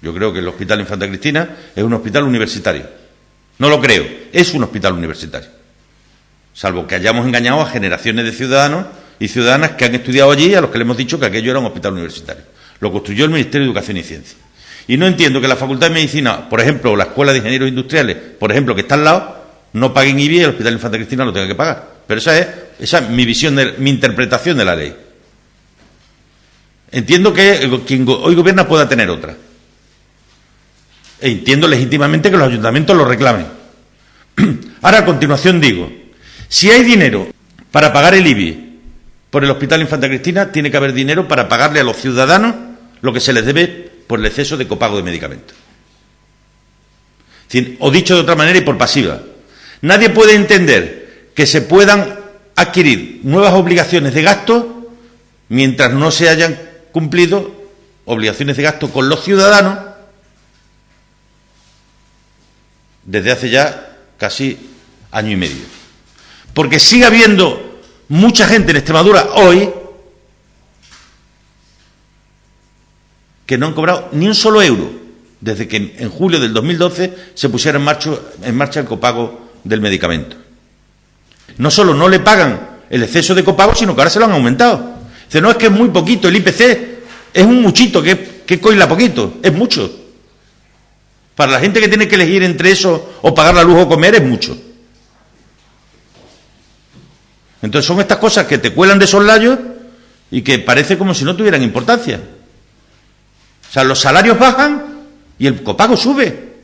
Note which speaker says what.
Speaker 1: Yo creo que el Hospital Infanta Cristina es un hospital universitario. No lo creo, es un hospital universitario. Salvo que hayamos engañado a generaciones de ciudadanos y ciudadanas que han estudiado allí, a los que le hemos dicho que aquello era un hospital universitario. Lo construyó el Ministerio de Educación y Ciencia. Y no entiendo que la Facultad de Medicina, por ejemplo, o la Escuela de Ingenieros Industriales, por ejemplo, que está al lado, no paguen IBI y el Hospital Infanta Cristina lo tenga que pagar. Pero esa es mi visión, mi interpretación de la ley. Entiendo que quien hoy gobierna pueda tener otra. E entiendo legítimamente que los ayuntamientos lo reclamen. Ahora, a continuación digo, si hay dinero para pagar el IBI por el Hospital Infanta Cristina, tiene que haber dinero para pagarle a los ciudadanos lo que se les debe por el exceso de copago de medicamentos. Es decir, o dicho de otra manera y por pasiva, nadie puede entender que se puedan adquirir nuevas obligaciones de gasto mientras no se hayan cumplido obligaciones de gasto con los ciudadanos desde hace ya casi año y medio. Porque sigue habiendo mucha gente en Extremadura hoy que no han cobrado ni un solo euro desde que en julio del 2012 se pusiera en marcha el copago del medicamento. No solo no le pagan el exceso de copago, sino que ahora se lo han aumentado. Dice, no, es que es muy poquito, el IPC es un muchito, que coila poquito, es mucho. Para la gente que tiene que elegir entre eso o pagar la luz o comer es mucho. Entonces son estas cosas que te cuelan de soslayo y que parece como si no tuvieran importancia. O sea, los salarios bajan y el copago sube.